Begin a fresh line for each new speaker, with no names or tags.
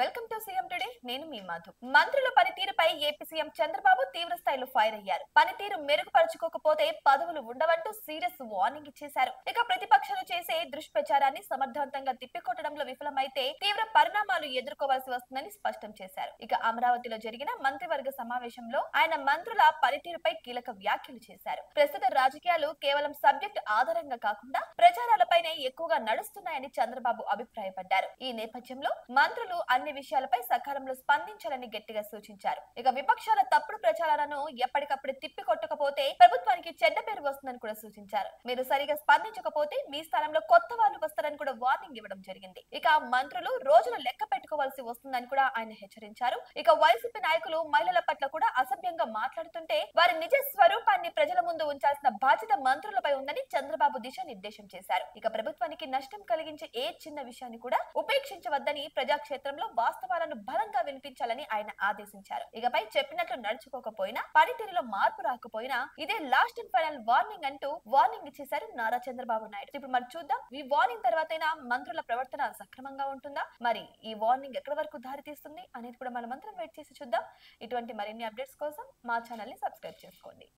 Welcome to CM today. నేను మీ మధు. మంత్రుల పనితీరుపై ఏపీ సీఎం చంద్రబాబు తీవ్ర స్థాయిలో ఫైర్ అయ్యారు. పనితీరు మెరుగుపరచుకోకపోతే పదవులు ఉండవంటూ సీరియస్ వార్నింగ్ ఇచ్చేశారు. ఇక ప్రతిపక్షాలు చేసే దుష్ప్రచారాన్ని సమర్థవంతంగా తిప్పికొట్టడంలో విఫలమైతే తీవ్ర పరిణామాలు ఎదుర్కోవాల్సి వస్తుందని స్పష్టం చేశారు. ఇక అమరావతిలో జరిగిన మంత్రివర్గ సమావేశంలో ఆయన మంత్రుల పనితీరుపై కీలక వ్యాఖ్యలు చేశారు. ప్రస్తుత రాజకీయాలు కేవలం సబ్జెక్ట్ ఆధారంగా కాకుండా ప్రచారాలపైనే ఎక్కువగా నడుస్తున్నాయని చంద్రబాబు అభిప్రాయపడ్డారు. ఈ నేపథ్యంలో మంత్రులు అన్ని విషయాలపై సకాలంలో స్పందించాలని గట్టిగా సూచించారు. ఇక విపక్షాల తప్పుడు ప్రచారాలను ఎప్పటికప్పుడు తిప్పికొట్టకపోతే ప్రభుత్వానికి చెడ్డ పేరు వస్తుందని కూడా సూచించారు. మీరు సరిగా స్పందించకపోతే మీ స్థానంలో కొత్త వాళ్ళు వస్తారని కూడా వార్నింగ్ ఇవ్వడం జరిగింది. ఇక మంత్రులు రోజులు లెక్క పెట్టుకోవాల్సి వస్తుందని కూడా ఆయన హెచ్చరించారు. ఇక వైసీపీ నాయకులు మహిళల పట్ల కూడా అసభ్యంగా మాట్లాడుతుంటే వారి నిజ స్వరూపాన్ని ప్రజల ముందు ఉంచాల్సిన బాధ్యత మంత్రులపై ఉందని చంద్రబాబు దిశానిర్దేశం చేశారు. ఇక ప్రభుత్వానికి నష్టం కలిగించే ఏ చిన్న విషయాన్ని కూడా ఉపేక్షించవద్దని ప్రజాక్షేత్రంలో వాస్తవాలను బలంగా వినిపించాలని ఆయన ఆదేశించారు. ఇకపై చెప్పినట్లు నడుచుకోకపోయినా పనితీరులో మార్పు రాకపోయినా ఇదే లాస్ట్ అండ్ ఫైనల్ వార్నింగ్ అంటూ వార్నింగ్ ఇచ్చేశారు నారా చంద్రబాబు నాయుడు. ఇప్పుడు మరి చూద్దాం, ఈ వార్నింగ్ తర్వాతైనా మంత్రుల ప్రవర్తన సక్రమంగా ఉంటుందా, మరి ఈ వార్నింగ్ ఎక్కడి వరకు దారి తీస్తుంది అనేది కూడా మనం అందరం వెయిట్ చేసి చూద్దాం. ఇటువంటి మరిన్ని అప్డేట్స్ కోసం మా ఛానల్ ని సబ్స్క్రైబ్ చేసుకోండి.